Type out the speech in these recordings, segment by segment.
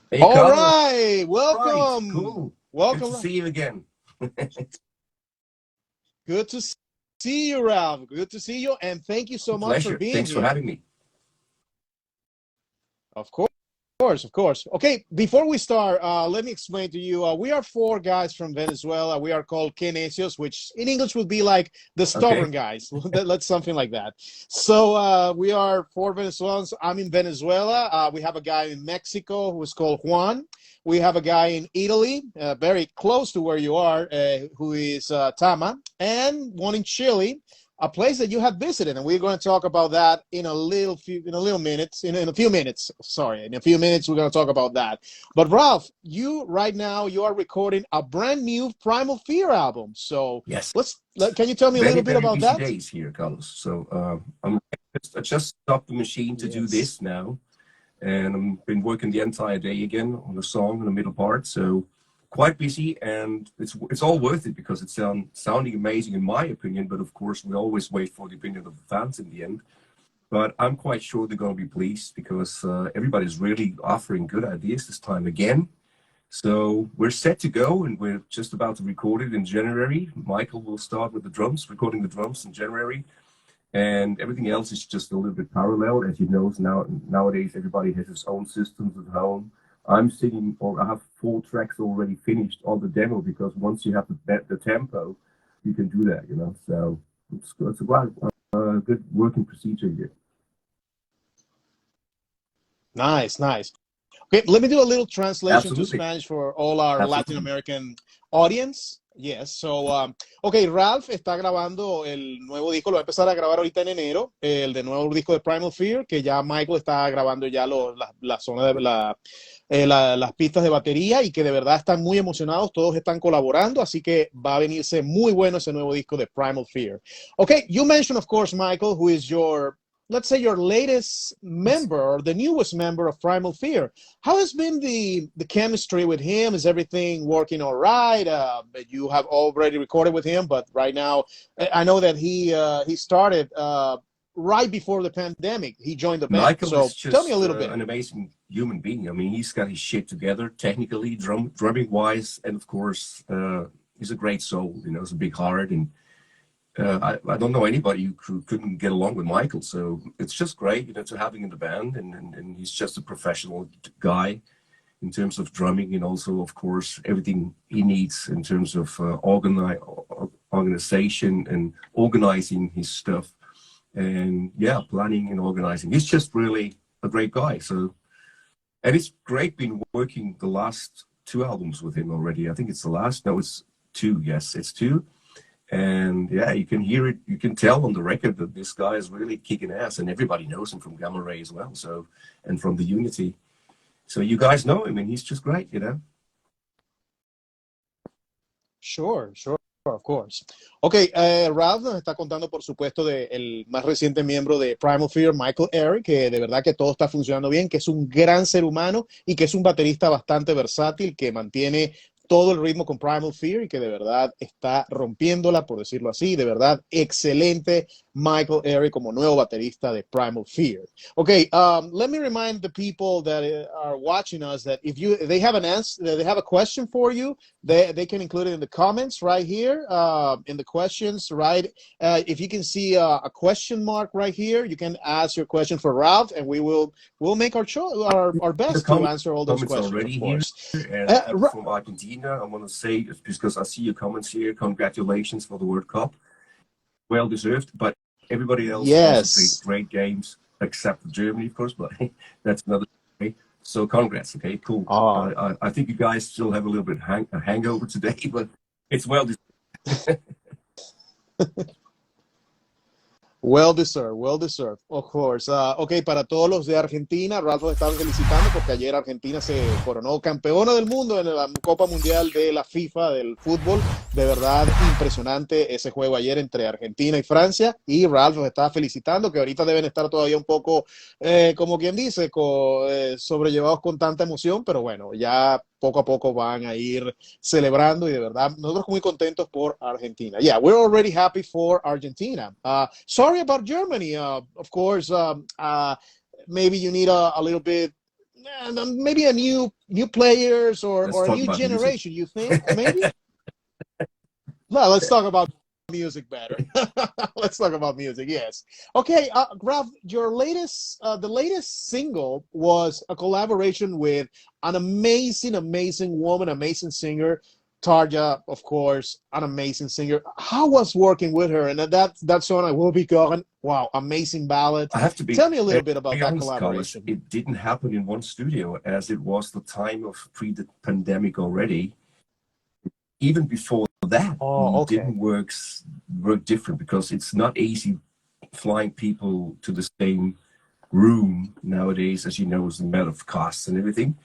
Hey, All Carlos. right, Right, welcome. cool. Good Welcome. to see you again. Good to see you, Ralph. Good to see you, and thank you so much for Pleasure. being Thanks for here. having me. Of course, of course. Okay, before we start, let me explain to you. We are four guys from Venezuela. We are called Necios, which in English would be like the stubborn Okay. guys. That's something like that. So we are four Venezuelans. I'm in Venezuela. We have a guy in Mexico who is called Juan. We have a guy in Italy, very close to where you are, who is Tama, and one in Chile, a place that you have visited, and we're going to talk about that in a few minutes. Sorry, in a few minutes we're going to talk about that. But Ralph, you right now you are recording a brand new Primal Fear album. So Yes. can you tell me a Very, little bit very about busy that? days here, Carlos. So I just stopped the machine to do Yes. this now, and I've been working the entire day again on the song in the middle part. So quite busy, and it's all worth it because it's sounding amazing in my opinion. But of course, we always wait for the opinion of the fans in the end. But I'm quite sure they're going to be pleased because everybody's really offering good ideas this time again. So we're set to go, and we're just about to record it in January. Michael will start with the drums, recording the drums in January, and everything else is just a little bit parallel. As you know, nowadays everybody has his own systems at home. I'm singing, or I have 4 tracks already finished on the demo because once you have the tempo, you can do that, you know. So it's a good working procedure here. Nice, nice. Okay, let me do a little translation to Absolutely. Spanish for all our Latin Absolutely. American audience. Yes, so, okay, Ralph está grabando el nuevo disco, lo va a empezar a grabar ahorita en enero, el de nuevo disco de Primal Fear, que ya Michael está grabando ya la zona de las pistas de batería y que de verdad están muy emocionados, todos están colaborando, así que va a venirse muy bueno ese nuevo disco de Primal Fear. Okay, you mentioned, of course, Michael, who is let's say your latest member or the newest member of Primal Fear. How has been the chemistry with him? Is everything working all right? You have already recorded with him, but right now, I know that he started right before the pandemic. He joined the band. Michael So is tell me a just little bit. an amazing human being. I mean, he's got his shit together technically, drumming wise, and of course, he's a great soul. You know, he's a big heart, and I don't know anybody who couldn't get along with Michael. So it's just great, you know, to have him in the band, and he's just a professional guy in terms of drumming, and also, of course, everything he needs in terms of organization and organizing his stuff, and yeah, planning and organizing. He's just really a great guy. So, and it's great being working the last 2 albums with him already. I think it's the last. No, it's 2. Yes, it's 2. And yeah, you can hear it. You can tell on the record that this guy is really kicking ass, and everybody knows him from Gamma Ray as well. So, and from the Unity. So you guys know him, and he's just great, you know. Sure, of course. Ok, Ralph nos está contando, por supuesto, del más reciente miembro de Primal Fear, Michael Eric, que de verdad que todo está funcionando bien, que es un gran ser humano y que es un baterista bastante versátil, que mantiene todo el ritmo con Primal Fear y que de verdad está rompiéndola, por decirlo así. De verdad, excelente Michael Eric como nuevo baterista de Primal Fear. Okay, let me remind the people that are watching us that if they have an answer, they have a question for you, they can include it in the comments right here, in the questions, right? If you can see a question mark right here, you can ask your question for Ralph, and we'll make our best to answer all those questions, already of course. Here, and from Argentina, I want to say, because I see your comments here, congratulations for the World Cup. Well deserved, but everybody else also played great games, except Germany, of course, but that's another story. So congrats, okay, cool. I think you guys still have a little bit a hangover today, but it's well deserved. Well deserved, well deserved, of course. Ok, para todos los de Argentina, Ralf los estaba felicitando porque ayer Argentina se coronó campeona del mundo en la Copa Mundial de la FIFA del fútbol. De verdad, impresionante ese juego ayer entre Argentina y Francia. Y Ralf los estaba felicitando, que ahorita deben estar todavía un poco, como quien dice, sobrellevados con tanta emoción, pero bueno, ya poco a poco van a ir celebrando y de verdad nosotros muy contentos por Argentina. Yeah, we're already happy for Argentina. Sorry about Germany. Of course, maybe you need a little bit, maybe a new players or a new generation. You think maybe? No, let's talk about music better. Let's talk about music. Yes. Okay, Ralf, the latest single was a collaboration with an amazing woman, amazing singer, Tarja, of course, an amazing singer. How was working with her? And that song, I Will Be Gone. Wow, amazing ballad. I have to be. Tell me a little bit about that collaboration. Carlos, it didn't happen in one studio, as it was the time of pre-pandemic already. Even before that, we didn't work different because it's not easy flying people to the same room nowadays, as you know, is a matter of costs and everything.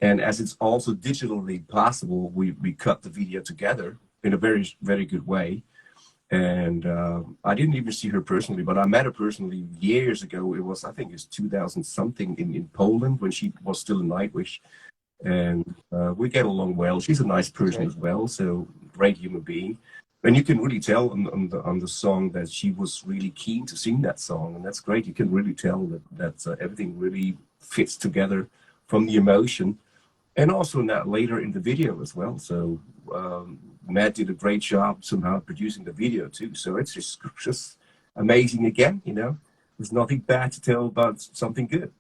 And as it's also digitally possible, we cut the video together in a very, very good way. And I didn't even see her personally, but I met her personally years ago. It was, I think it's 2000 something in Poland when she was still in Nightwish. And we get along well. She's a nice person as well, so great human being. And you can really tell on the song that she was really keen to sing that song, and that's great. You can really tell that everything really fits together from the emotion, and also that later in the video as well. So Matt did a great job somehow producing the video too. So it's just amazing again. You know, there's nothing bad to tell about something good.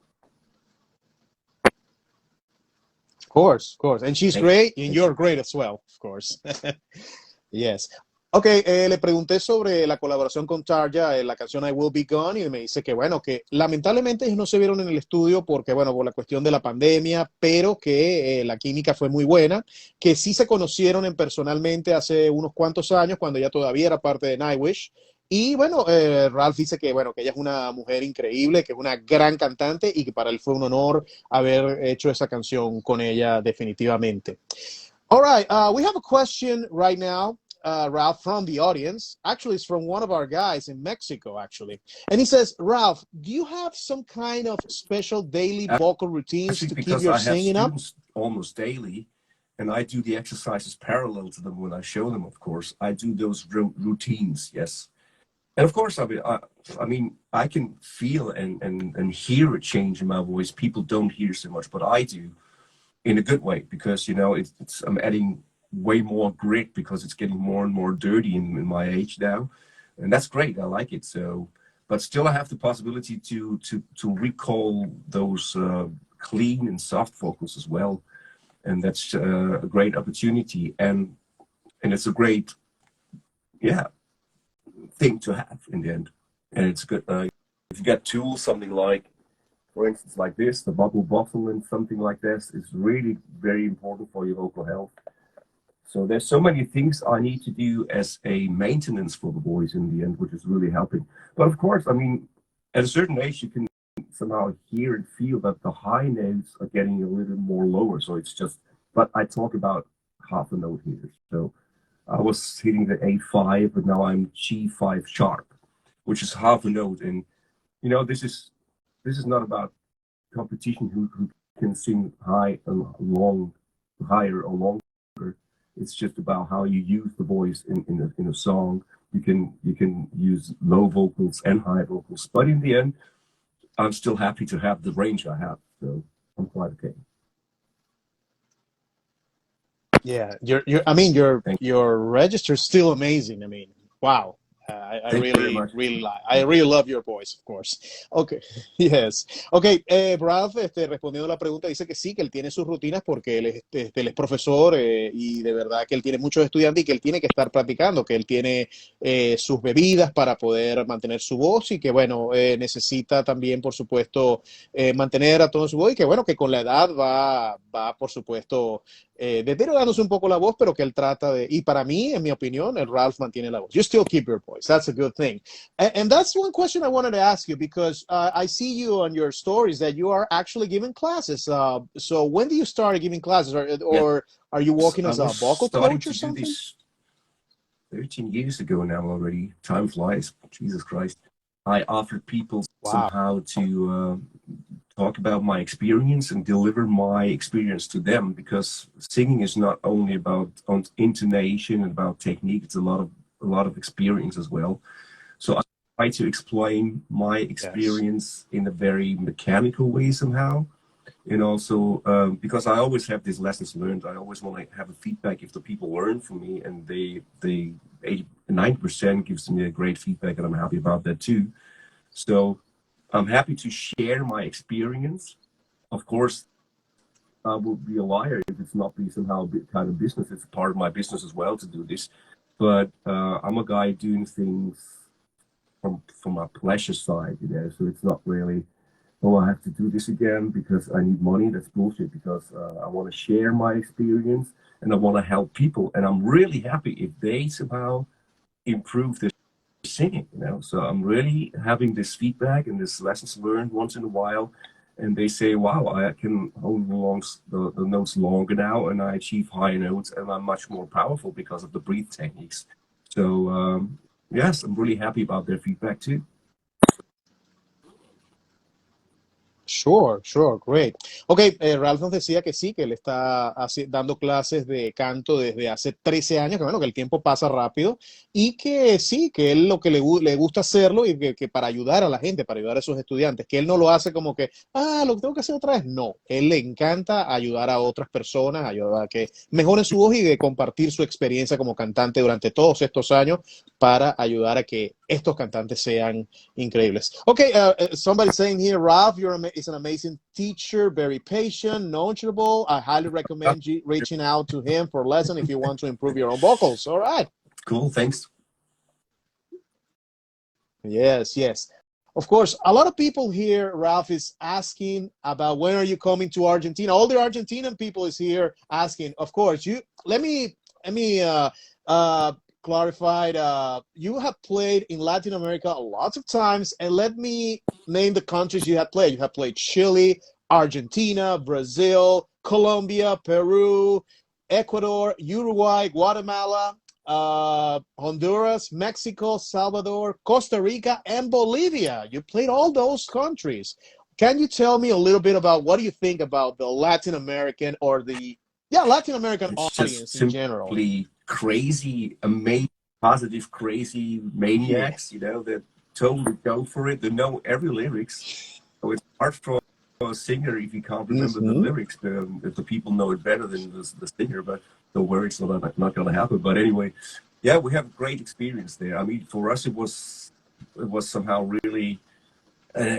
Of course. And she's great, and you're great as well, of course. Yes. Ok, le pregunté sobre la colaboración con Tarja en la canción I Will Be Gone y me dice que, bueno, que lamentablemente ellos no se vieron en el estudio porque, bueno, por la cuestión de la pandemia, pero que la química fue muy buena, que sí se conocieron personalmente hace unos cuantos años, cuando ella todavía era parte de Nightwish. Y bueno, Ralf dice que, bueno, que ella es una mujer increíble, que es una gran cantante y que para él fue un honor haber hecho esa canción con ella definitivamente. All right, we have a question right now, Ralf, from the audience. Actually, it's from one of our guys in Mexico, actually. And he says, Ralf, do you have some kind of special daily vocal routines to keep your singing up? Almost daily, and I do the exercises parallel to them when I show them, of course. I do those routines, yes. And of course, I mean, I can feel and hear a change in my voice. People don't hear so much, but I do, in a good way, because, you know, I'm adding way more grit because it's getting more and more dirty in my age now, and that's great. I like it. So, but still, I have the possibility to recall those clean and soft vocals as well, and that's a great opportunity, and it's a great, thing to have in the end. And it's good if you get tools, something like, for instance, like this, the bubble bottle and something like this is really very important for your vocal health. So there's so many things I need to do as a maintenance for the voice in the end, which is really helping. But of course, I mean, at a certain age, you can somehow hear and feel that the high notes are getting a little more lower. So it's just, but I talk about half a note here. So I was hitting the A5, but now I'm G5 sharp, which is half a note. And, you know, this is not about competition who can sing high and long, higher or longer. It's just about how you use the voice in a song. You can use low vocals and high vocals, but in the end, I'm still happy to have the range I have. So I'm quite okay. Yeah, your register is still amazing. I mean, wow. I really love your voice, of course. Okay, yes. Okay, Ralf, respondiendo a la pregunta, dice que sí, que él tiene sus rutinas porque él es profesor y de verdad que él tiene muchos estudiantes y que él tiene que estar practicando, que él tiene sus bebidas para poder mantener su voz y que, bueno, necesita también, por supuesto, mantener a todo su voz y que, bueno, que con la edad va por supuesto, deteriorándose un poco la voz, pero que él trata de, y para mí, en mi opinión, el Ralf mantiene la voz. You still keep your voice. that's a good thing. And that's one question I wanted to ask you, because I see you on your stories that you are actually giving classes. So when do you start giving classes, or are you working I as a was vocal starting coach or to do something? this 13 years ago now already. Time flies. Jesus Christ. I offered people Wow. somehow to talk about my experience and deliver my experience to them, because singing is not only about intonation and about technique. It's a lot of experience as well. So I try to explain my Yes. experience in a very mechanical way somehow. And also, because I always have these lessons learned, I always want to have a feedback if the people learn from me, and they 90% gives me a great feedback, and I'm happy about that too. So I'm happy to share my experience. Of course, I would be a liar if it's not be somehow a kind of business. It's part of my business as well to do this. But I'm a guy doing things from a pleasure side, you know. So it's not really, oh, I have to do this again because I need money. That's bullshit. Because I want to share my experience and I want to help people. And I'm really happy if they somehow improve their singing, you know. So I'm really having this feedback and this lessons learned once in a while. And they say, wow, I can hold the notes longer now, and I achieve higher notes, and I'm much more powerful because of the breathe techniques. So, yes, I'm really happy about their feedback too. Sure, sure, great. Ok, Ralph nos decía que sí, que él está dando clases de canto desde hace 13 años, que bueno, que el tiempo pasa rápido, y que sí, que él lo que le gusta hacerlo, y que para ayudar a la gente, para ayudar a esos estudiantes, que él no lo hace como que, lo tengo que hacer otra vez. No, él le encanta ayudar a otras personas, ayudar a que mejoren su voz y de compartir su experiencia como cantante durante todos estos años para ayudar a que estos cantantes sean increíbles. Okay, somebody saying here, Ralph, is an amazing teacher, very patient, knowledgeable. I highly recommend you reaching out to him for lesson if you want to improve your own vocals. All right. Cool, thanks. Yes, yes. Of course, a lot of people here, Ralph, is asking about when are you coming to Argentina. All the Argentinian people is here asking. Of course, you let me uh, clarified. You have played in Latin America lots of times, and let me name the countries you have played. You have played Chile, Argentina, Brazil, Colombia, Peru, Ecuador, Uruguay, Guatemala, Honduras, Mexico, Salvador, Costa Rica, and Bolivia. You played all those countries. Can you tell me a little bit about what do you think about the Latin American, or the Latin American It's just audience in general? simply crazy, amazing, positive, crazy Yeah. maniacs, you know, that totally go for it. They know every lyrics. So it's hard for a singer if you can't remember the Mm-hmm. lyrics. If the people know it better than the singer, but don't worry, it's not going to happen. But anyway, yeah, we have great experience there. I mean, for us, it was somehow really uh,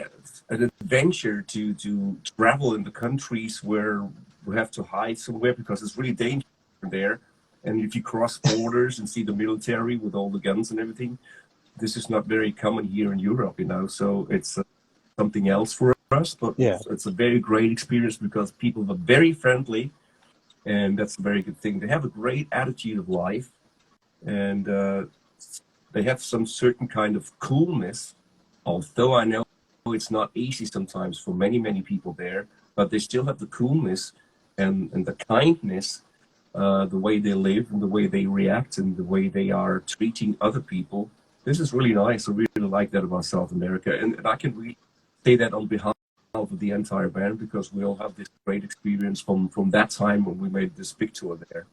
an adventure to travel in the countries where we have to hide somewhere because it's really dangerous there. And if you cross borders and see the military with all the guns and everything, this is not very common here in Europe, you know. So it's something else for us, but Yeah. it's a very great experience because people are very friendly, and that's a very good thing. They have a great attitude of life, and they have some certain kind of coolness. Although I know it's not easy sometimes for many people there, but they still have the coolness and the kindness, the way they live and the way they react and the way they are treating other people. This is really nice. I really like that about South America, and I can really say that on behalf of the entire band because we all have this great experience from that time when we made this big tour there.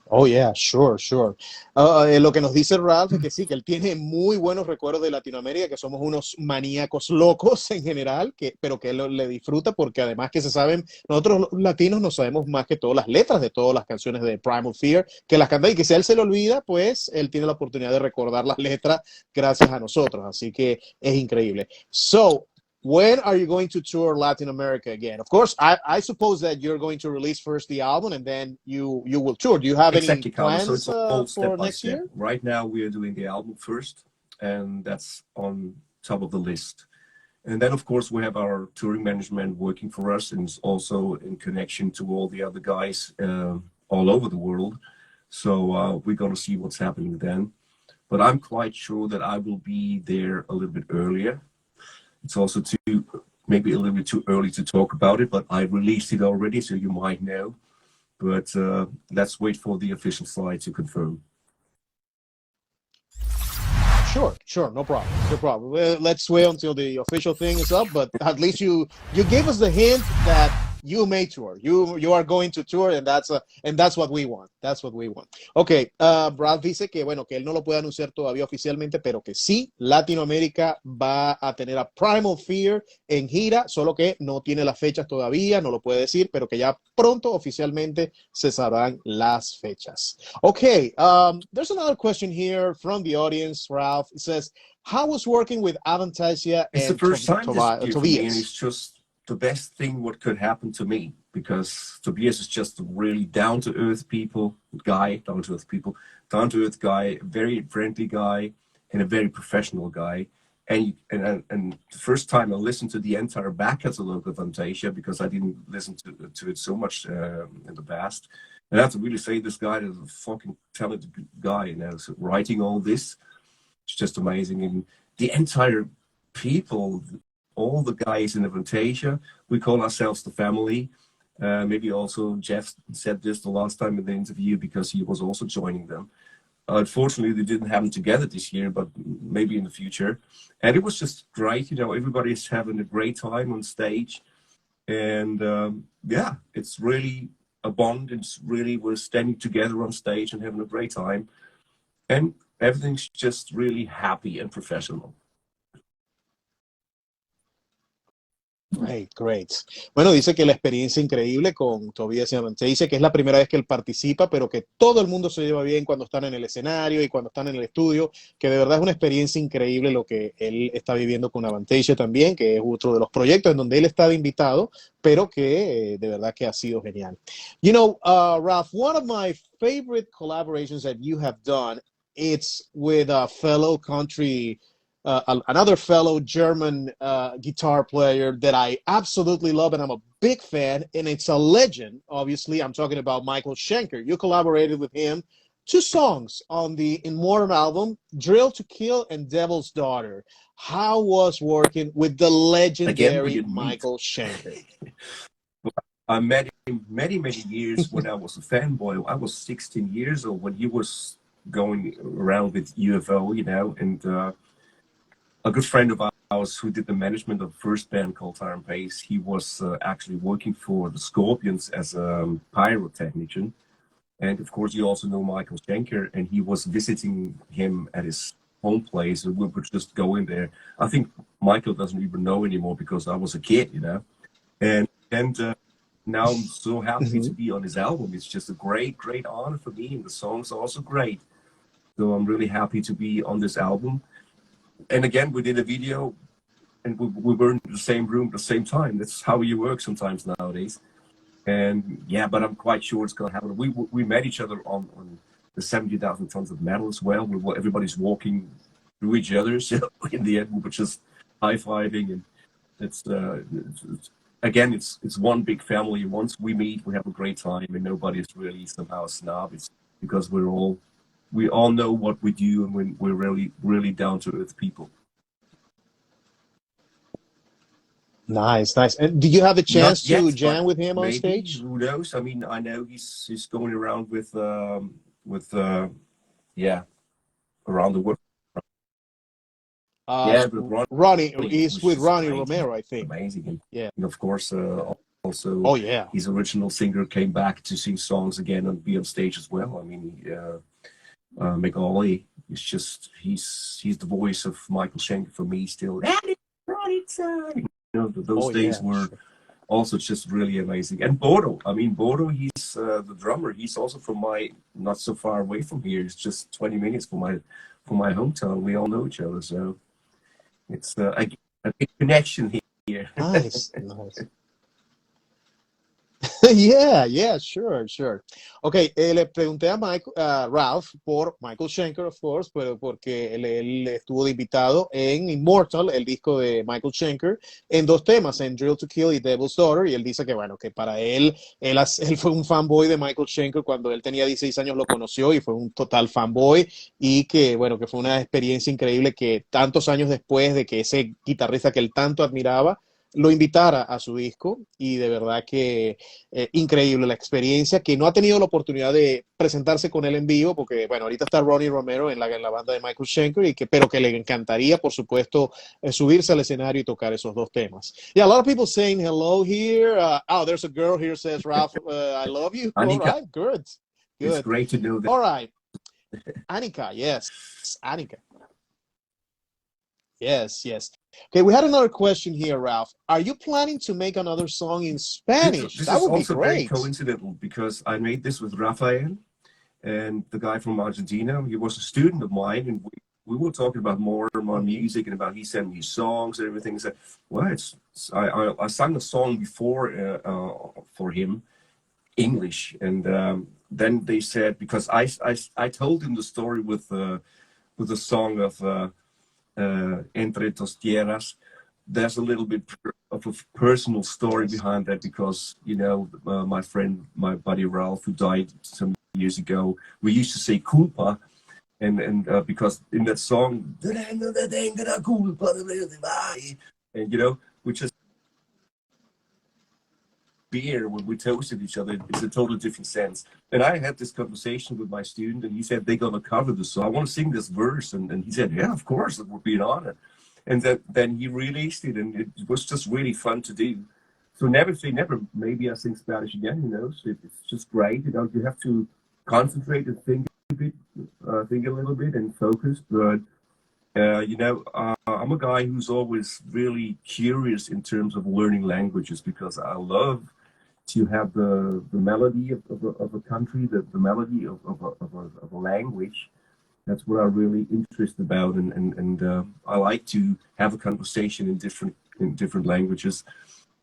Oh, yeah, sure, sure. Lo que nos dice Ralph es que sí, que él tiene muy buenos recuerdos de Latinoamérica, que somos unos maníacos locos en general, pero que él le disfruta porque además que se saben, nosotros los latinos no sabemos más que todas las letras de todas las canciones de Primal Fear, que las canta y que si a él se le olvida, pues él tiene la oportunidad de recordar las letras gracias a nosotros, así que es increíble. So, when are you going to tour Latin America again? Of course, I suppose that you're going to release first the album and then you will tour. Do you have any Exactly, Carlos. So plans it's all step for by next step. year? Right now, we are doing the album first, and that's on top of the list. And then, of course, we have our touring management working for us, and it's also in connection to all the other guys all over the world. So we're going to see what's happening then. But I'm quite sure that I will be there a little bit earlier. It's also maybe a little bit too early to talk about it, but I released it already, so you might know. But let's wait for the official site to confirm. Sure, no problem, no problem. Well, let's wait until the official thing is up, but at least you gave us the hint that you may tour. You are going to tour, and that's what we want. That's what we want. Okay, Ralf dice que bueno, que él no lo puede anunciar todavía oficialmente, pero que sí, Latinoamérica va a tener a Primal Fear en gira, solo que no tiene las fechas todavía, no lo puede decir, pero que ya pronto oficialmente se sabrán las fechas. Okay, there's another question here from the audience, Ralf. It says, how was working with Avantasia it's and the first time this year for me, and Tobias? it's just the best thing what could happen to me, because Tobias is just a really down-to-earth guy, very friendly guy, and a very professional guy. And the first time I listened to the entire back catalog of Avantasia, because I didn't listen to it so much in the past. And I have to really say, this guy is a fucking talented guy, so writing all this, it's just amazing. And the entire people, all the guys in Avantasia, we call ourselves the family. Maybe also Jeff said this the last time in the interview, because he was also joining them. Unfortunately, they didn't have them together this year, but maybe in the future. And it was just great. Everybody's having a great time on stage. And yeah, it's really a bond. We're standing together on stage and having a great time. And everything's just really happy and professional. Great. Bueno, dice que la experiencia increíble con Tobias y Avantasia, dice que es la primera vez que él participa, pero que todo el mundo se lleva bien cuando están en el escenario y cuando están en el estudio, que de verdad es una experiencia increíble lo que él está viviendo con Avantasia también, que es otro de los proyectos en donde él está de invitado, pero que de verdad que ha sido genial. Ralf, one of my favorite collaborations that you have done, it's with a fellow country another fellow German guitar player that I absolutely love, and I'm a big fan, and it's a legend, obviously. I'm talking about Michael Schenker. You collaborated with him 2 songs on the Immortal album, Drill to Kill and Devil's Daughter. How was working with the legendary Michael Schenker? I met him many years when I was a fanboy. I was 16 years old when he was going around with UFO, and a good friend of ours who did the management of the first band called Tire and Pace, he was actually working for the Scorpions as a pyrotechnician. And of course, you also know Michael Schenker, and he was visiting him at his home place, and we would just go in there. I think Michael doesn't even know anymore, because I was a kid, And now I'm so happy to be on his album. It's just a great honor for me, and the songs are also great. So I'm really happy to be on this album. And again, we did a video, and we were in the same room at the same time. That's how you work sometimes nowadays. And yeah, but I'm quite sure it's going to happen. We met each other on the 70,000 tons of metal as well. Everybody's walking through each other. So in the end, we were just high-fiving, and it's one big family. Once we meet, we have a great time, and nobody's really somehow a snob. It's because we all know what we do, and we're really down-to-earth people. Nice. And do you have a chance to jam with him on maybe, stage? Who knows? I mean, I know he's going around with around the world. But Ronnie, he's with Ronnie Romero, I think. Amazing. Yeah. And of course, also, his original singer came back to sing songs again and be on stage as well. I mean, McAuley is just he's the voice of Michael Schenker for me still. Those days were also just really amazing. And Bodo, he's the drummer. He's also from not so far away from here. It's just 20 minutes from my hometown. We all know each other, so it's a big connection here. Nice. Yeah, sure, sure. Ok, le pregunté a Ralph por Michael Schenker, of course, pero porque él estuvo de invitado en Immortal, el disco de Michael Schenker, en dos temas, en Drill to Kill y Devil's Daughter, y él dice que, bueno, que para él fue un fanboy de Michael Schenker cuando él tenía 16 años, lo conoció y fue un total fanboy, y que, bueno, que fue una experiencia increíble que tantos años después de que ese guitarrista que él tanto admiraba, lo invitara a su disco, y de verdad que increíble la experiencia, que no ha tenido la oportunidad de presentarse con él en vivo, porque bueno, ahorita está Ronnie Romero en la banda de Michael Schenker, pero que le encantaría, por supuesto, subirse al escenario y tocar esos dos temas. Yeah, a lot of people saying hello here. Oh, there's a girl here says, Ralph, I love you. All Anika, right, good, it's good. great to know that. All right, Annika, yes, Annika. Yes, yes. Okay, we had another question here, Ralph. Are you planning to make another song in Spanish? This That is would be also very great. coincidental because I made this with Rafael and the guy from Argentina. He was a student of mine, and we were talking about more and more music and about he sent me songs and everything. He said, well, I sang a song before for him, English, and then they said, because I told him the story with the song of Entre Dos Tierras. There's a little bit of a personal story behind that because, you know, my friend, my buddy Ralph, who died some years ago, we used to say culpa, and because in that song, and you know, we just beer when we toasted each other, it's a totally different sense. And I had this conversation with my student, and he said they're gonna cover the song. I want to sing this verse, and he said, yeah, of course, it would be an honor. And then he released it, and it was just really fun to do. So never say never. Maybe I sing Spanish again. Who knows? It's just great. You know, you have to concentrate and think a bit, think a little bit, and focus. But you know, I'm a guy who's always really curious in terms of learning languages because I love to have the melody of a country, the melody of a language. That's what I'm really interested about, and I like to have a conversation in different languages.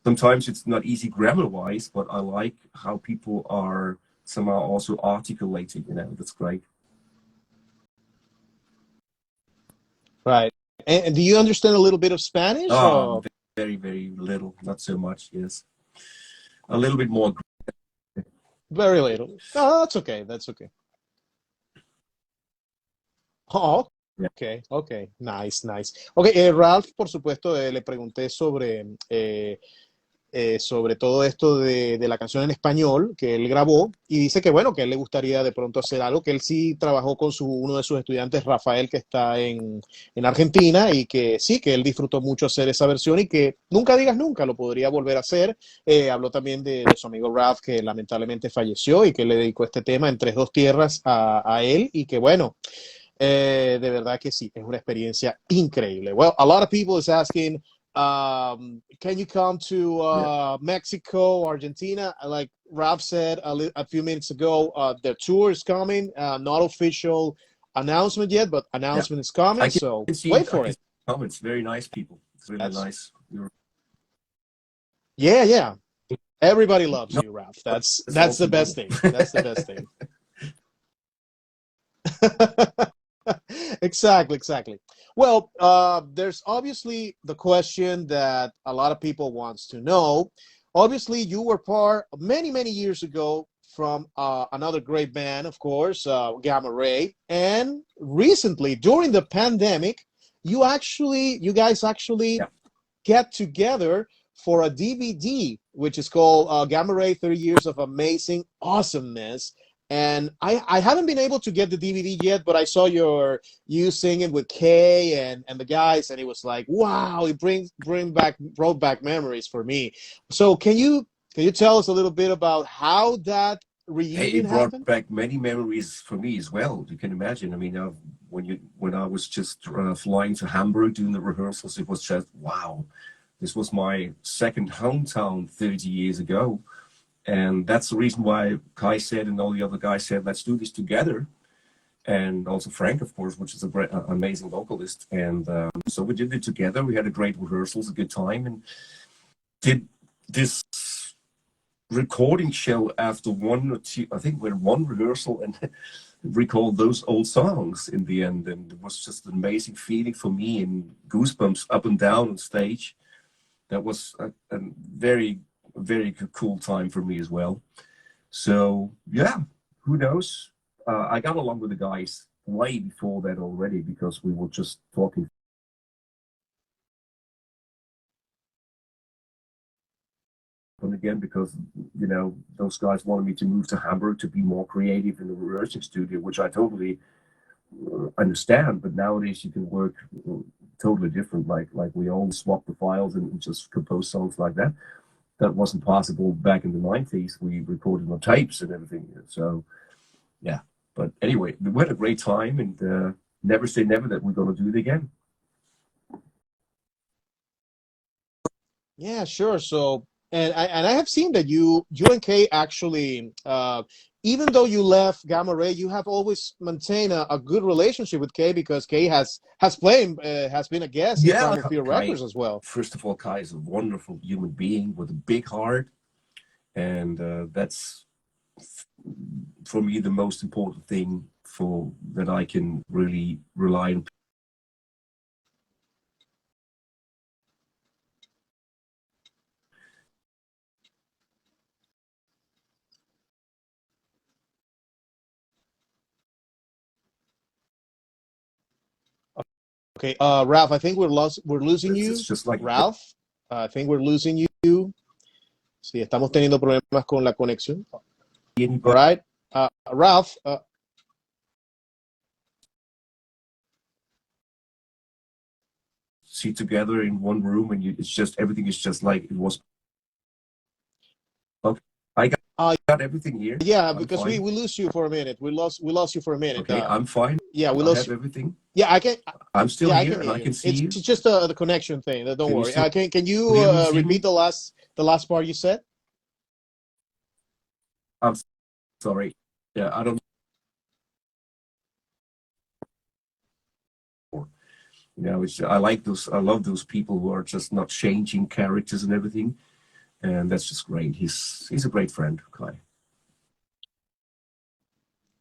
Sometimes it's not easy grammar-wise, but I like how people are somehow also articulating. You know, that's great. Right. And do you understand a little bit of Spanish? Or? Very, very little, not so much. Yes, a little bit more. Very little. No, that's okay. That's okay. Oh, Yeah. okay, okay. Nice, nice. Okay, Ralph, por supuesto, le pregunté sobre todo esto de la canción en español que él grabó, y dice que bueno, que a él le gustaría de pronto hacer algo, que él sí trabajó con uno de sus estudiantes, Rafael, que está en Argentina, y que sí, que él disfrutó mucho hacer esa versión y que nunca digas nunca, lo podría volver a hacer. Habló también de su amigo Ralph, que lamentablemente falleció y que le dedicó este tema, Entre Dos Tierras, a él, y que bueno, de verdad que sí, es una experiencia increíble. Well, a lot of people is asking, can you come to Mexico, Argentina? Like Ralph said a few minutes ago, their tour is coming. Not official announcement yet, but announcement is coming. So wait for it. It's very nice people. It's really nice. Yeah, yeah. Everybody loves you, Ralph. That's the best thing. That's the best thing. Exactly. Well, there's obviously the question that a lot of people wants to know. Obviously, you were part many years ago from another great band, of course, Gamma Ray, and recently during the pandemic, you guys actually get together for a DVD, which is called Gamma Ray 30 Years of Amazing Awesomeness. And I haven't been able to get the DVD yet, but I saw you singing with Kay and the guys, and it was like, wow, it brought back memories for me. So can you tell us a little bit about how that reunion brought happened? back many memories for me as well. You can imagine. I mean, when I was just flying to Hamburg doing the rehearsals, it was just wow. This was my second hometown 30 years ago. And that's the reason why Kai said and all the other guys said, let's do this together. And also Frank, of course, which is a great, amazing vocalist. And so we did it together. We had a great rehearsals, a good time, and did this recording show after one or two, I think we had one rehearsal and recalled those old songs in the end. And it was just an amazing feeling for me and goosebumps up and down on stage. That was a very, very cool time for me as well. So yeah, who knows? I got along with the guys way before that already because we were just talking again because those guys wanted me to move to Hamburg to be more creative in the rehearsing studio, which I totally understand. But nowadays you can work totally different. Like we all swap the files and just compose songs like that. That wasn't possible back in the 90s. We recorded on tapes and everything. So yeah. But anyway, we had a great time, and never say never that we're going to do it again. Yeah, sure. So, and I have seen that you and Kay actually, even though you left Gamma Ray, you have always maintained a good relationship with Kay because Kay has been a guest in Primal Fear Records as well. First of all, Kai is a wonderful human being with a big heart, and that's for me the most important thing for that I can really rely on. Okay, Ralf, I think we're losing you. It's just like Ralf, I think we're losing you. Sí, estamos teniendo problemas con la conexión. All right, Ralf. See together in one room, and it's just everything is just like it was. Okay, I got everything here. Yeah, because we lose you for a minute. We lost you for a minute. Okay, I'm fine. Yeah, we lost everything. Yeah, I can. I'm still here. I can see it's you. It's just the connection thing. Don't worry. Can you repeat the last part you said? I'm sorry. Yeah, I don't. I like those. I love those people who are just not changing characters and everything, and that's just great. He's a great friend, Kai.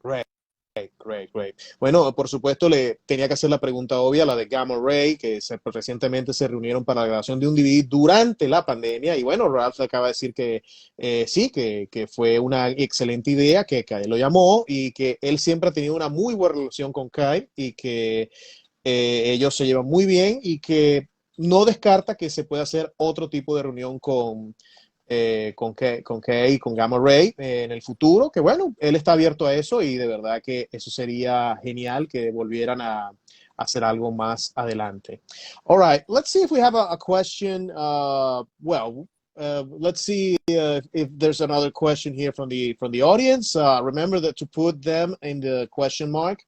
Great. Bueno, por supuesto le tenía que hacer la pregunta obvia, la de Gamma Ray, que recientemente se reunieron para la grabación de un DVD durante la pandemia. Y bueno, Ralf acaba de decir que sí, que fue una excelente idea, que Kai lo llamó y que él siempre ha tenido una muy buena relación con Kai y que ellos se llevan muy bien y que no descarta que se pueda hacer otro tipo de reunión con Kay y con Gamma Ray en el futuro, que bueno, él está abierto a eso y de verdad que eso sería genial que volvieran a hacer algo más adelante. All right, let's see if we have a question. Let's see if there's another question here from the audience. Remember that to put them in the question mark.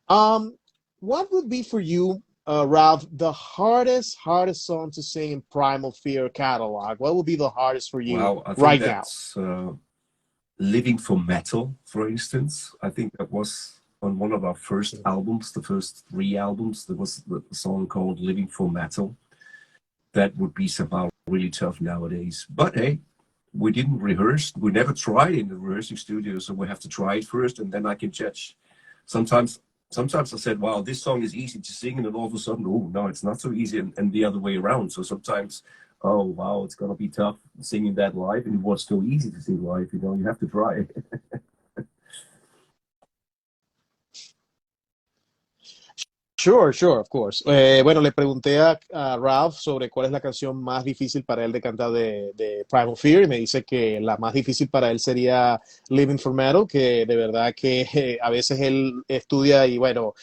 What would be for you, Ralf, the hardest song to sing in Primal Fear catalog? What would be the hardest for you right now? Living for Metal, for instance. I think that was on one of our first albums, the first 3 albums. There was the song called Living for Metal. That would be somehow really tough nowadays. But hey, we didn't rehearse. We never tried in the rehearsing studio, so we have to try it first, and then I can judge. Sometimes I said, wow, this song is easy to sing, and then all of a sudden, oh, no, it's not so easy, and the other way around. So sometimes, oh, wow, it's going to be tough singing that live, and it was still easy to sing live. You have to try. Sure, of course. Bueno, le pregunté a Ralf sobre cuál es la canción más difícil para él de cantar de Primal Fear y me dice que la más difícil para él sería Living for Metal, que de verdad que a veces él estudia y bueno,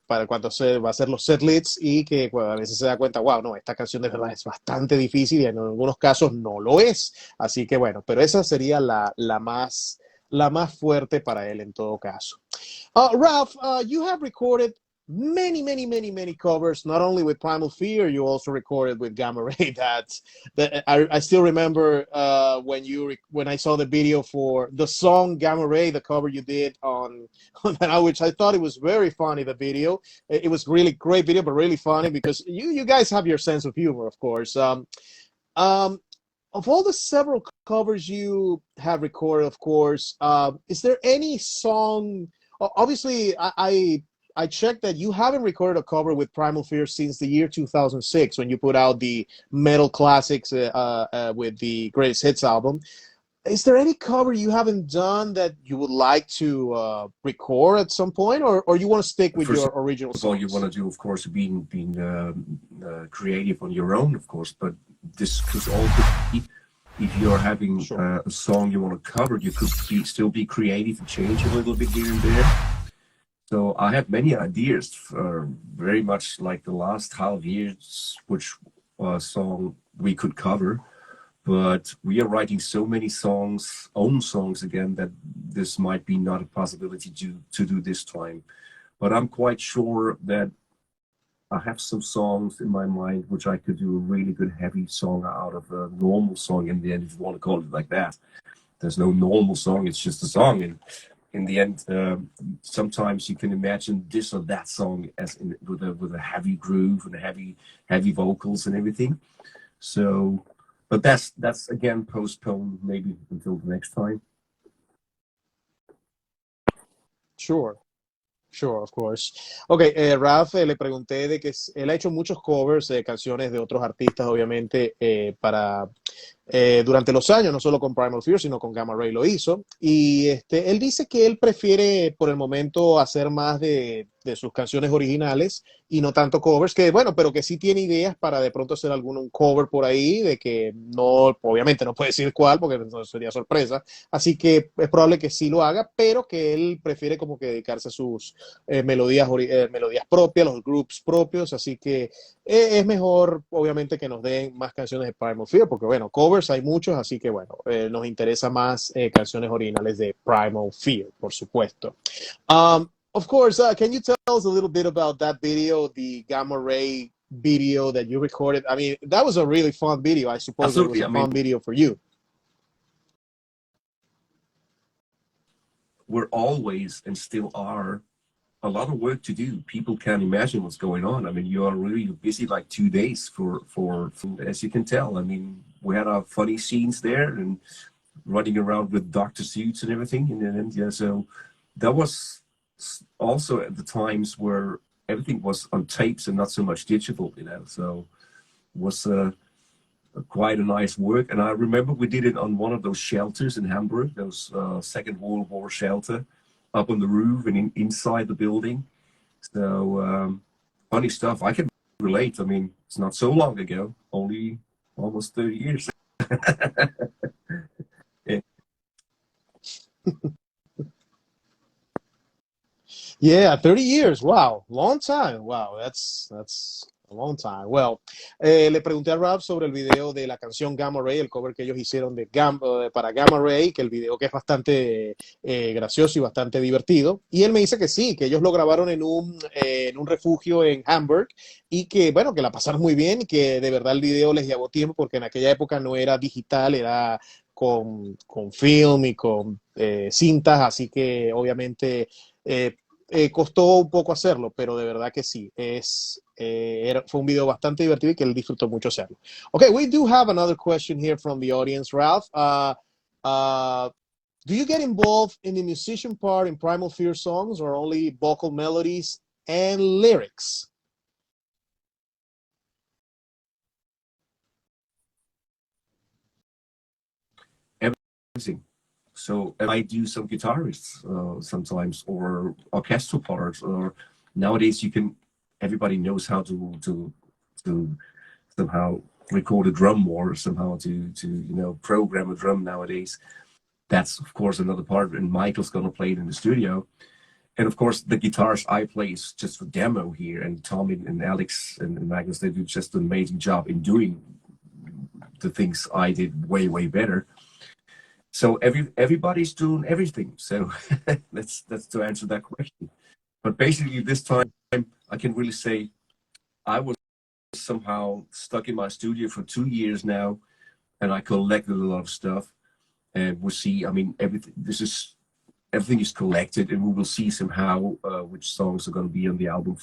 para cuando se va a hacer los setlits y que bueno, a veces se da cuenta, wow, no, esta canción de verdad es bastante difícil y en algunos casos no lo es. Así que bueno, pero esa sería la más fuerte para él en todo caso. Ralf, you have recorded many covers, not only with Primal Fear, you also recorded with Gamma Ray. That I still remember when I saw the video for the song Gamma Ray, the cover you did on that, which I thought it was very funny. The video, it was really great video, but really funny because you guys have your sense of humor, of course. of all the several covers you have recorded, of course, is there any song? Obviously, I checked that you haven't recorded a cover with Primal Fear since the year 2006 when you put out the Metal Classics with the Greatest Hits album. Is there any cover you haven't done that you would like to record at some point, or you want to stick with your original songs? First of all, you want to do, of course, being creative on your own, of course, but this could also be, if you're having Sure. a song you want to cover, you could still be creative and change a little bit here and there. So I have many ideas, very much like the last half years, which song we could cover. But we are writing so many songs, own songs again, that this might be not a possibility to do this time. But I'm quite sure that I have some songs in my mind which I could do a really good heavy song out of a normal song in the end, if you want to call it like that. There's no normal song, it's just a song. And in the end, sometimes you can imagine this or that song as with a heavy groove and heavy vocals and everything. So. But that's again postponed maybe until the next time. Sure. Sure, of course. Ok, Ralf, le pregunté de que él ha hecho muchos covers de canciones de otros artistas, obviamente, durante los años, no solo con Primal Fear, sino con Gamma Ray lo hizo. Y él dice que él prefiere por el momento hacer más de sus canciones originales y no tanto covers, que bueno, pero que sí tiene ideas para de pronto hacer un cover por ahí, de que no, obviamente no puede decir cuál, porque no sería sorpresa. Así que es probable que sí lo haga, pero que él prefiere como que dedicarse a sus melodías propias, los groups propios. Así que es mejor, obviamente, que nos den más canciones de Primal Fear, porque bueno, covers hay muchos, así que bueno, nos interesa más canciones originales de Primal Fear, por supuesto. Of course, can you tell us a little bit about that video, the Gamma Ray video that you recorded? I mean, that was a really fun video. I suppose Absolutely. it was a fun video for you. We're always and still are a lot of work to do. People can't imagine what's going on. I mean, you are really busy like 2 days for as you can tell. I mean, we had our funny scenes there and running around with doctor suits and everything. And yeah, so that was also at the times where everything was on tapes and not so much digital, you know. So it was quite a nice work. And I remember we did it on one of those shelters in Hamburg, those Second World War shelter, up on the roof and inside the building. So funny stuff. I can relate. I mean, it's not so long ago, only almost 30 years. Yeah. Yeah, 30 years. Wow, long time. Wow, that's a long time. Well, le pregunté a Ralf sobre el video de la canción Gamma Ray, el cover que ellos hicieron para Gamma Ray, que el video que es bastante gracioso y bastante divertido. Y él me dice que sí, que ellos lo grabaron en un refugio en Hamburg y que, bueno, que la pasaron muy bien y que de verdad el video les llevó tiempo porque en aquella época no era digital, era con film y con cintas, así que obviamente costó un poco hacerlo, pero de verdad que sí, fue un video bastante divertido y que él disfrutó mucho hacerlo. Okay, we do have another question here from the audience, Ralf. Do you get involved in the musician part in Primal Fear songs or only vocal melodies and lyrics? Everything. So I do some guitarists sometimes, or orchestral parts, or nowadays everybody knows how to somehow record a drum or somehow to program a drum nowadays. That's of course another part, and Michael's gonna play it in the studio. And of course the guitars I play is just for demo here, and Tommy and Alex and Magnus, they do just an amazing job in doing the things I did way better. So everybody's doing everything. So that's to answer that question. But basically this time I can really say I was somehow stuck in my studio for 2 years now, and I collected a lot of stuff. And we'll see, I mean, everything is collected, and we will see somehow which songs are going to be on the album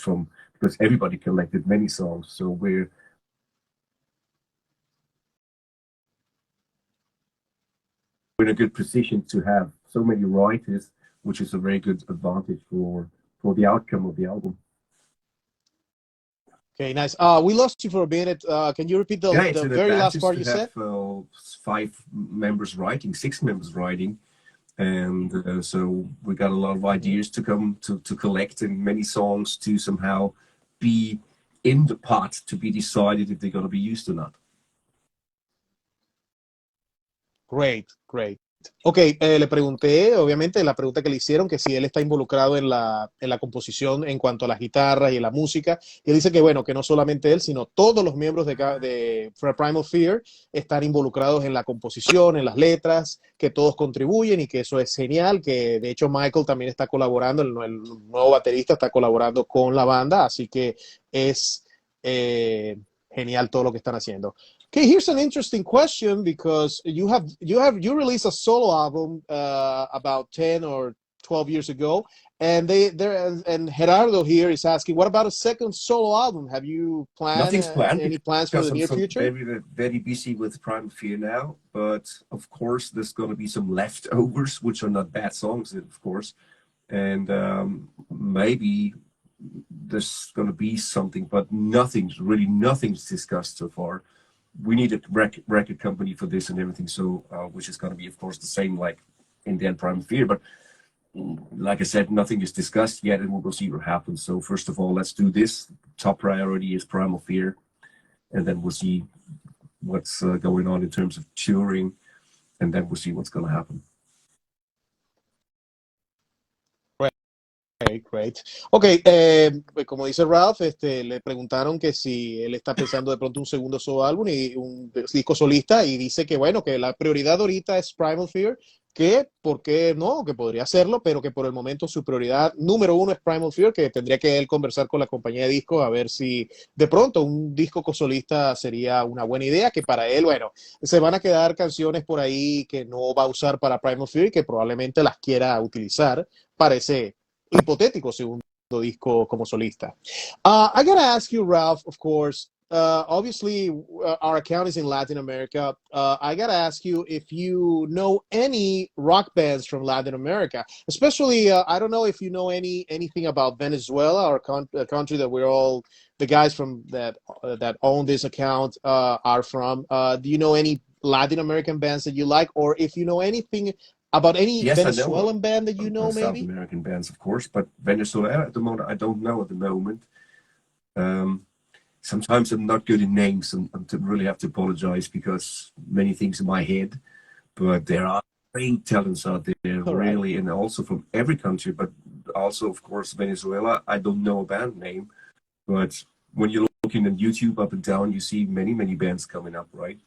because everybody collected many songs. So in a good position to have so many writers, which is a very good advantage for the outcome of the album. Okay, nice. We lost you for a minute. Can you repeat Yeah, the it's an very last advantage part to you have said? 6 members writing, and so we got a lot of ideas to come to collect, and many songs to somehow be in the pot to be decided if they're going to be used or not. Great, great. Ok, le pregunté, obviamente, la pregunta que le hicieron, que si él está involucrado en la composición en cuanto a las guitarras y la música, y él dice que, bueno, que no solamente él, sino todos los miembros de Primal Fear están involucrados en la composición, en las letras, que todos contribuyen y que eso es genial, que de hecho Michael también está colaborando, el nuevo baterista está colaborando con la banda, así que es genial todo lo que están haciendo. Okay, here's an interesting question because you released a solo album about 10 or 12 years ago, and and Gerardo here is asking, what about a second solo album? Have you planned Nothing's planned any plans for the near future? Very, very busy with Primal Fear now, but of course there's going to be some leftovers, which are not bad songs, of course, and maybe there's going to be something, but nothing's discussed so far. We need a record company for this and everything, so which is going to be, of course, the same like in the end Primal Fear. But like I said, nothing is discussed yet, and we'll see what happens. So first of all, let's do this. Top priority is Primal Fear, and then we'll see what's going on in terms of touring, and then we'll see what's going to happen. Great. Ok, como dice Ralf, le preguntaron que si él está pensando de pronto un segundo solo álbum y un disco solista, y dice que bueno, que la prioridad ahorita es Primal Fear, que por qué no, que podría hacerlo, pero que por el momento su prioridad número uno es Primal Fear, que tendría que él conversar con la compañía de discos a ver si de pronto un disco solista sería una buena idea, que para él, bueno, se van a quedar canciones por ahí que no va a usar para Primal Fear y que probablemente las quiera utilizar para ese hipotético segundo disco como solista. I gotta ask you, Ralf, of course, obviously our account is in Latin America. I gotta ask you if you know any rock bands from Latin America, especially, I don't know if you know anything about Venezuela, our country that we're all, the guys from that own this account are from. Do you know any Latin American bands that you like, or if you know anything about any Venezuelan band that you know, maybe? South American bands, of course, but Venezuela at the moment, I don't know at the moment. Sometimes I'm not good in names, and I really have to apologize because many things in my head, but there are great talents out there, really, and also from every country, but also, of course, Venezuela. I don't know a band name, but when you're looking on YouTube up and down, you see many, many bands coming up, right?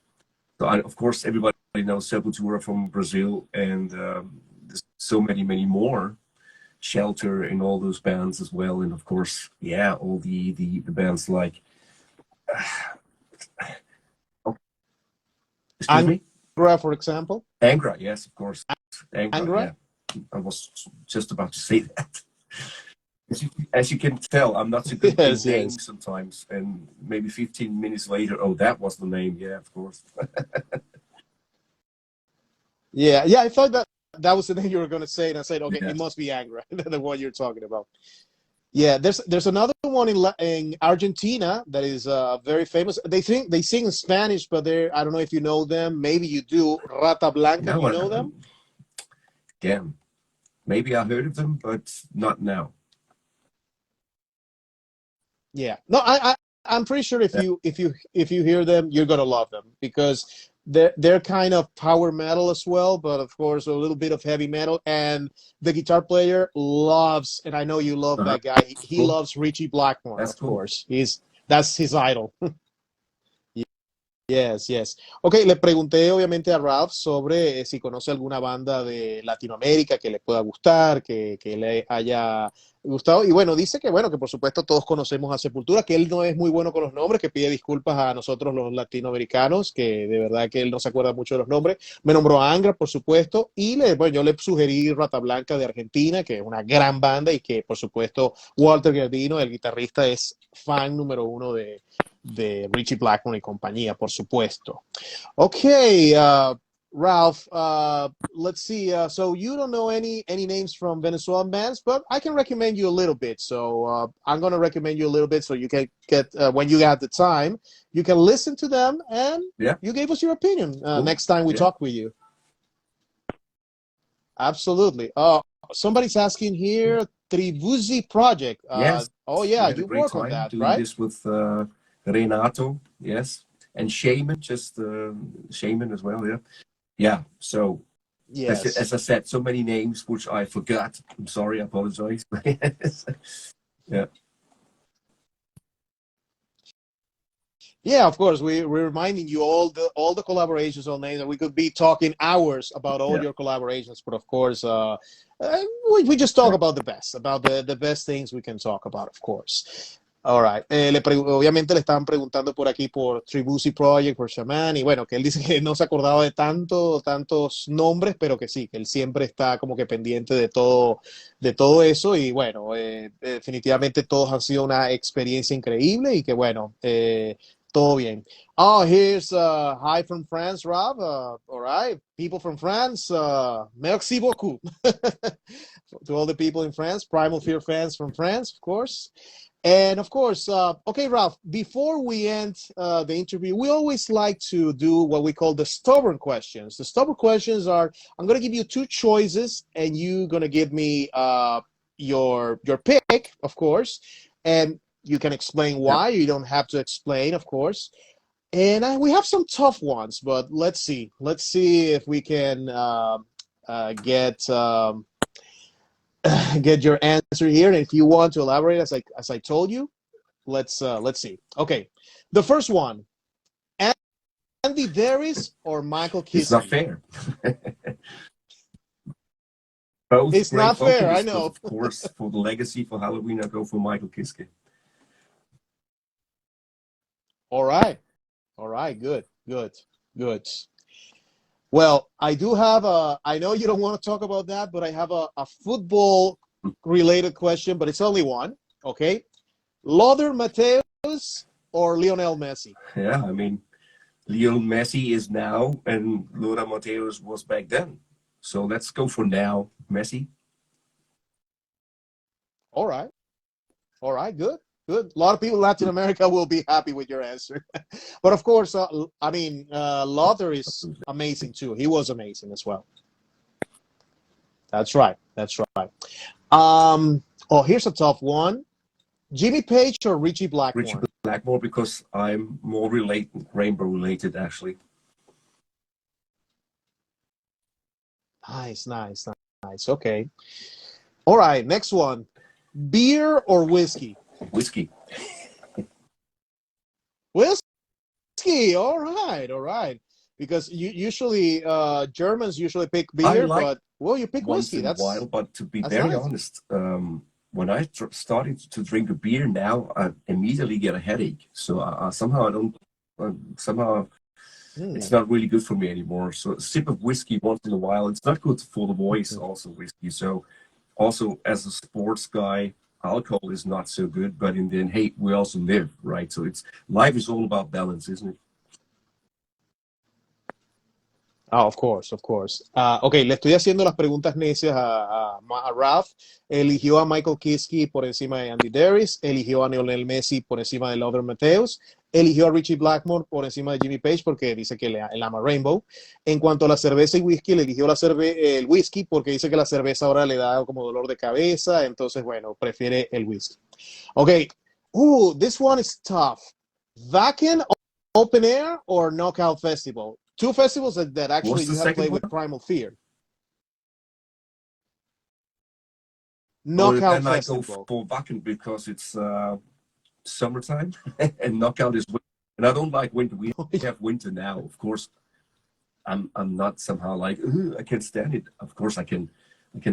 So, of course, everybody knows Sepultura from Brazil, and there's so many, many more. Shelter and all those bands as well, and of course, yeah, all the bands like. Excuse me? Angra, for example. Angra, yes, of course. Angra? Yeah. I was just about to say that. As you can tell, I'm not so good with names sometimes, and maybe 15 minutes later, oh, that was the name. Yeah, of course. Yeah, I thought that was the name you were going to say, and I said, okay, It must be Angra, the one you're talking about. Yeah, there's another one in Argentina that is very famous. They sing in Spanish, but I don't know if you know them. Maybe you do. Rata Blanca, no, you know them? Damn. Maybe I heard of them, but not now. Yeah. No, I'm pretty sure if you hear them, you're gonna love them because they're kind of power metal as well, but of course a little bit of heavy metal. And the guitar player loves, and I know you love that guy. He loves Richie Blackmore, of course. That's his idol. Yes. Ok, le pregunté obviamente a Ralf sobre si conoce alguna banda de Latinoamérica que le pueda gustar, que le haya gustado. Y bueno, dice que bueno, que por supuesto todos conocemos a Sepultura, que él no es muy bueno con los nombres, que pide disculpas a nosotros los latinoamericanos, que de verdad que él no se acuerda mucho de los nombres. Me nombró a Angra, por supuesto, y yo le sugerí Rata Blanca de Argentina, que es una gran banda y que por supuesto Walter Gardino, el guitarrista, es fan número uno de Richie Blackmore y compañía, por supuesto. Okay, Ralph, let's see. So you don't know any names from Venezuelan bands, but I can recommend you a little bit. So I'm going to recommend you a little bit so you can get, when you have the time, you can listen to them and you gave us your opinion next time we talk with you. Absolutely. Somebody's asking here, Tribuzi Project. Yes. Oh, yeah, We had you a great work on time that, doing right? this with Renato, yes, and Shaman, just Shaman as well, yeah. Yeah, so Yes. as I said, so many names which I forgot. I'm sorry, I apologize. Yeah. Yeah, of course. We're reminding you all the collaborations on names, and we could be talking hours about all your collaborations. But of course, we just talk about the best, about the best things we can talk about, of course. All right. Obviamente le estaban preguntando por aquí por Tribuzi Project, por Shaman, y bueno, que él dice que no se acordaba de tantos nombres, pero que sí, que él siempre está como que pendiente de todo eso. Y bueno, definitivamente todos han sido una experiencia increíble y que bueno, todo bien. Oh, here's hi from France, Rob. All right, people from France. Merci beaucoup to all the people in France. Primal Fear fans from France, of course. And of course, okay, Ralph, before we end the interview, we always like to do what we call the stubborn questions. The stubborn questions are, I'm going to give you two choices, and you're going to give me your pick, of course, and you can explain why. You don't have to explain, of course. And we have some tough ones, but let's see. Let's see if we can get get your answer here. And if you want to elaborate, as I told you, let's see. Okay, the first one: Andy Darius or Michael Kiske? It's not fair. Both it's not fair. I know. Of course, for the legacy for Halloween, I go for Michael Kiske. All right. Good. Well, I do have I know you don't want to talk about that, but I have a football related question, but it's only one. Okay. Lothar Matthäus or Lionel Messi? Yeah, I mean, Lionel Messi is now, and Lothar Matthäus was back then. So let's go for now, Messi. All right. Good. A lot of people in Latin America will be happy with your answer. But of course, I mean, Lothar is amazing too. He was amazing as well. That's right. Oh, here's a tough one. Jimmy Page or Richie Blackmore? Richie Blackmore, because I'm more rainbow related, actually. Nice. Okay. All right, next one. Beer or whiskey? Whiskey. Whiskey. All right. Because usually Germans usually pick beer, but well, you pick whiskey. That's a while. But to be very honest, when I started to drink a beer now, I immediately get a headache. So somehow I don't. It's not really good for me anymore. So a sip of whiskey once in a while, it's not good for the voice. Also whiskey. So also as a sports guy, alcohol is not so good. But in the end, hey, we also live, right? So life is all about balance, isn't it? Of course. Ok, le estoy haciendo las preguntas necias a Ralph. Eligió a Michael Kiske por encima de Andy Darius, eligió a Lionel Messi por encima de Lothar Matthäus, eligió a Richie Blackmore por encima de Jimmy Page porque dice que él ama Rainbow. En cuanto a la cerveza y whisky, le eligió el whisky porque dice que la cerveza ahora le da como dolor de cabeza, entonces bueno, prefiere el whisky. Ok, this one is tough. Wacken Open Air or Knockout Festival? Two festivals that actually you have played with Primal Fear. Knockout Festival. I go for Wacken because it's summertime and Knockout is winter. And I don't like winter. We have winter now. Of course, I'm not somehow like, I can't stand it. Of course, I can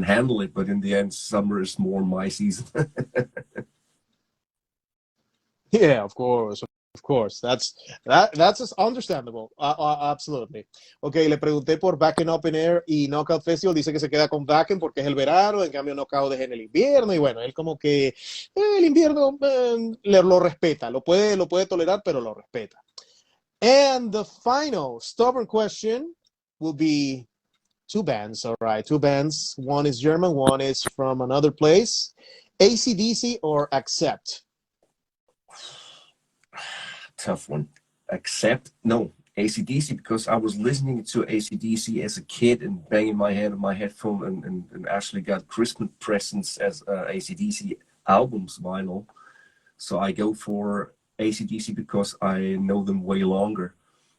handle it, but in the end, summer is more my season. Yeah, of course. That's understandable. Absolutely. Ok, le pregunté por Wacken Open Air y Knockout Festival. Dice que se queda con Wacken porque es el verano, en cambio Knockout es en el invierno. Y bueno, él como que el invierno lo respeta, lo puede tolerar, pero lo respeta. And the final stubborn question: will be two bands, all right. Two bands. One is German, one is from another place. AC/DC or Accept? Tough one. Accept? No. AC/DC, because I was listening to AC/DC as a kid and banging my head on my headphone and actually got Christmas presents as AC/DC albums, vinyl. So I go for AC/DC because I know them way longer.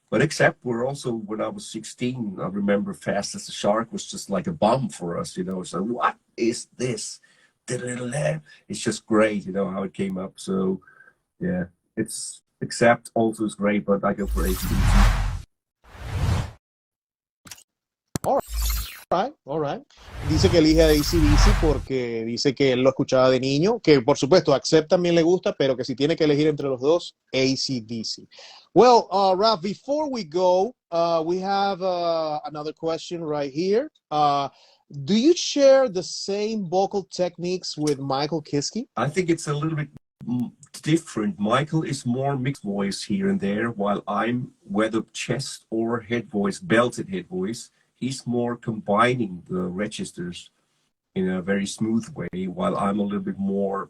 But Accept were also, when I was 16, I remember Fast as a Shark was just like a bomb for us, you know. So what is this? It's just great, you know, how it came up. So yeah, it's Accept also is great, but I go for AC/DC. All right. Dice que elige a AC/DC porque dice que él lo escuchaba de niño, que por supuesto Accept también le gusta, pero que si tiene que elegir entre los dos, AC/DC. Well, Ralf, before we go, we have another question right here. Do you share the same vocal techniques with Michael Kiske? I think it's a little bit different. Michael is more mixed voice here and there, while I'm whether chest or head voice, belted head voice. He's more combining the registers in a very smooth way, while I'm a little bit more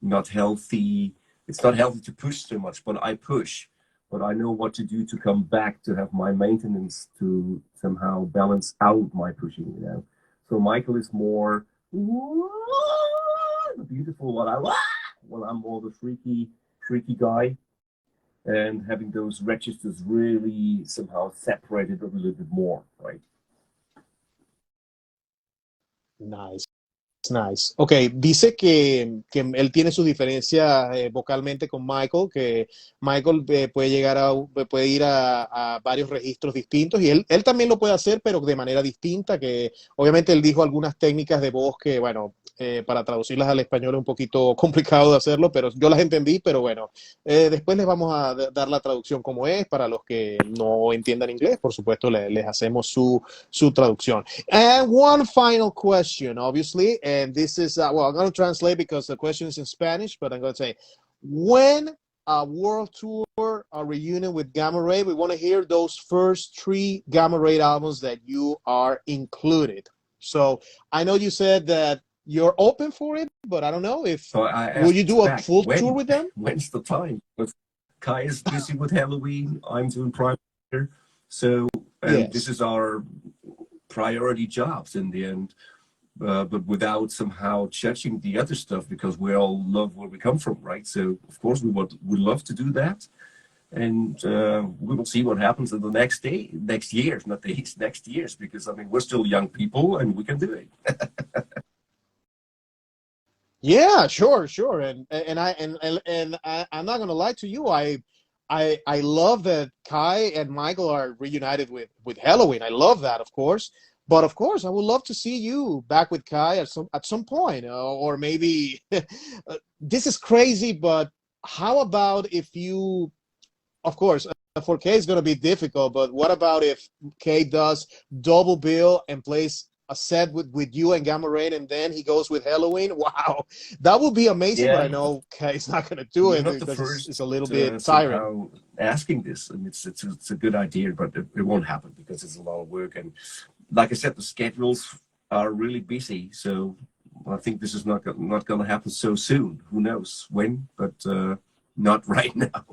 not healthy. It's not healthy to push too much, but I push. But I know what to do to come back, to have my maintenance, to somehow balance out my pushing, you know. So Michael is more beautiful, while I'm more the freaky guy. And having those registers really somehow separated a little bit more, right? Nice. Nice. Ok, dice que él tiene sus diferencias vocalmente con Michael, que Michael puede llegar puede ir a varios registros distintos y él también lo puede hacer, pero de manera distinta, que obviamente él dijo algunas técnicas de voz que, bueno, para traducirlas al español es un poquito complicado de hacerlo, pero yo las entendí, pero bueno, después les vamos a dar la traducción como es, para los que no entiendan inglés, por supuesto les hacemos su traducción. And one final question, obviously, and this is, well, I'm going to translate because the question is in Spanish, but I'm going to say, when a world tour, a reunion with Gamma Ray, we want to hear those first 3 Gamma Ray albums that you are included. So I know you said that you're open for it, but I don't know if, So will you do a full tour with them? When's the time? But Kai is busy with Halloween. I'm doing Primal Fear. So Yes. This is our priority jobs in the end. But without somehow judging the other stuff, because we all love where we come from, right? So of course we love to do that, and we will see what happens in the next years, not days, next years, because I mean we're still young people and we can do it. Yeah, sure. And I'm not gonna lie to you. I love that Kai and Michael are reunited with Halloween. I love that, of course. But of course, I would love to see you back with Kai at some point, or maybe this is crazy. But how about if you, of course, for Kay it's gonna be difficult. But what about if Kay does double bill and plays a set with you and Gamma Ray, and then he goes with Halloween? Wow, that would be amazing. Yeah. But I know Kay's not gonna do it because it's a little bit tiring. Asking this, and it's a good idea, but it won't happen because it's a lot of work. And like I said, the schedules are really busy, so I think this is not going to happen so soon. Who knows when, but not right now.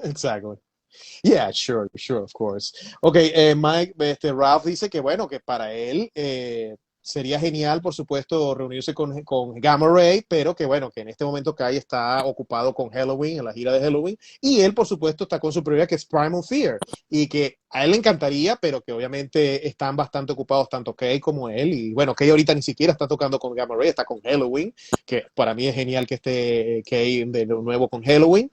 Exactly. Yeah, sure, of course. Ok, Mike, Ralph dice que bueno, que para él sería genial, por supuesto, reunirse con Gamma Ray, pero que bueno, que en este momento Kai está ocupado con Halloween, en la gira de Halloween, y él, por supuesto, está con su prioridad, que es Primal Fear, y que a él le encantaría, pero que obviamente están bastante ocupados tanto Kai como él, y bueno, Kai ahorita ni siquiera está tocando con Gamma Ray, está con Halloween, que para mí es genial que esté Kai de nuevo con Halloween,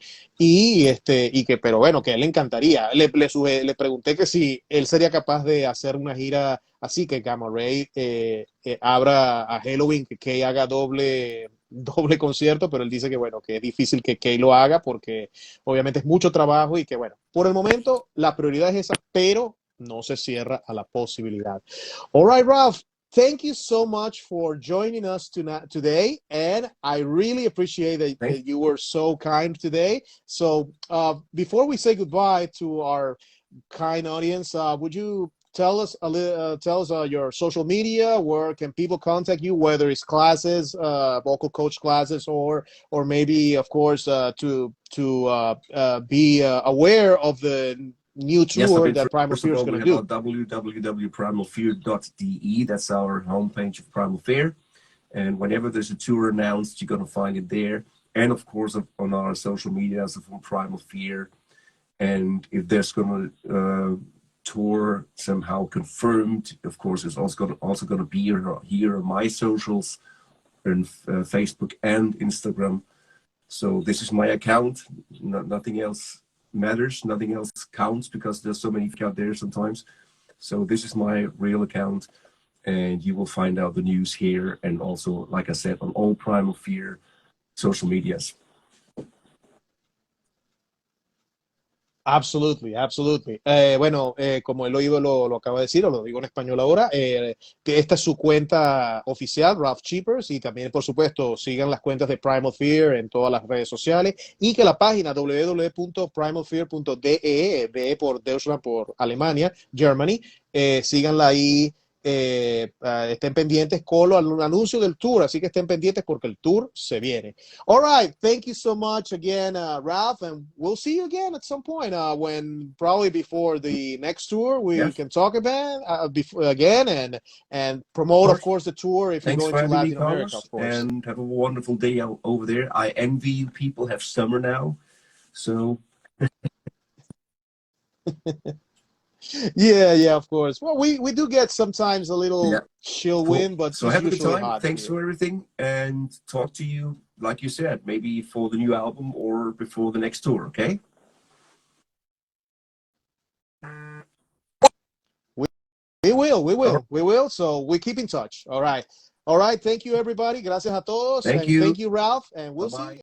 pero bueno, que a él le encantaría. Le pregunté que si él sería capaz de hacer una gira así, que Gamma Ray abra a Halloween, que Kay haga doble concierto, pero él dice que bueno, que es difícil que Kay lo haga porque obviamente es mucho trabajo y que bueno, por el momento la prioridad es esa, pero no se cierra a la posibilidad. All right, Ralph, thank you so much for joining us today. And I really appreciate that you were so kind today. So before we say goodbye to our kind audience, would you tell us your social media? Where can people contact you? Whether it's classes, vocal coach classes, or maybe, of course, to be aware of the new tour that Primal Fear is going to do. www.primalfear.de. That's our homepage of Primal Fear. And whenever there's a tour announced, you're going to find it there. And of course, on our social media, so from Primal Fear. And if there's going to tour somehow confirmed, of course, it's also going to be here on my socials, on Facebook and Instagram. So this is my account. Nothing else matters. Nothing else counts, because there's so many out there sometimes. So this is my real account, and you will find out the news here, and also, like I said, on all Primal Fear social medias. Absolutely, absolutely. Bueno, como él lo acaba de decir, o lo digo en español ahora, que esta es su cuenta oficial, Ralf Scheepers, y también, por supuesto, sigan las cuentas de Primal Fear en todas las redes sociales, y que la página www.primalfear.de, de por Deutschland, por Alemania, Germany, síganla ahí. Estén pendientes con el anuncio del tour, así que estén pendientes porque el tour se viene. All right, thank you so much again, Ralf, and we'll see you again at some point, when probably before the next tour we can talk about again and promote, of course, the tour if you're going to Latin America, of course. And have a wonderful day over there. I envy you. People have summer now, so. Yeah, of course. Well, we do get sometimes a little chill wind, but so have a good time. Thanks for everything, and talk to you, like you said, maybe for the new album or before the next tour. Okay. We will. So we keep in touch. All right. Thank you, everybody. Gracias a todos. Thank you. Thank you, Ralf, and we'll see you.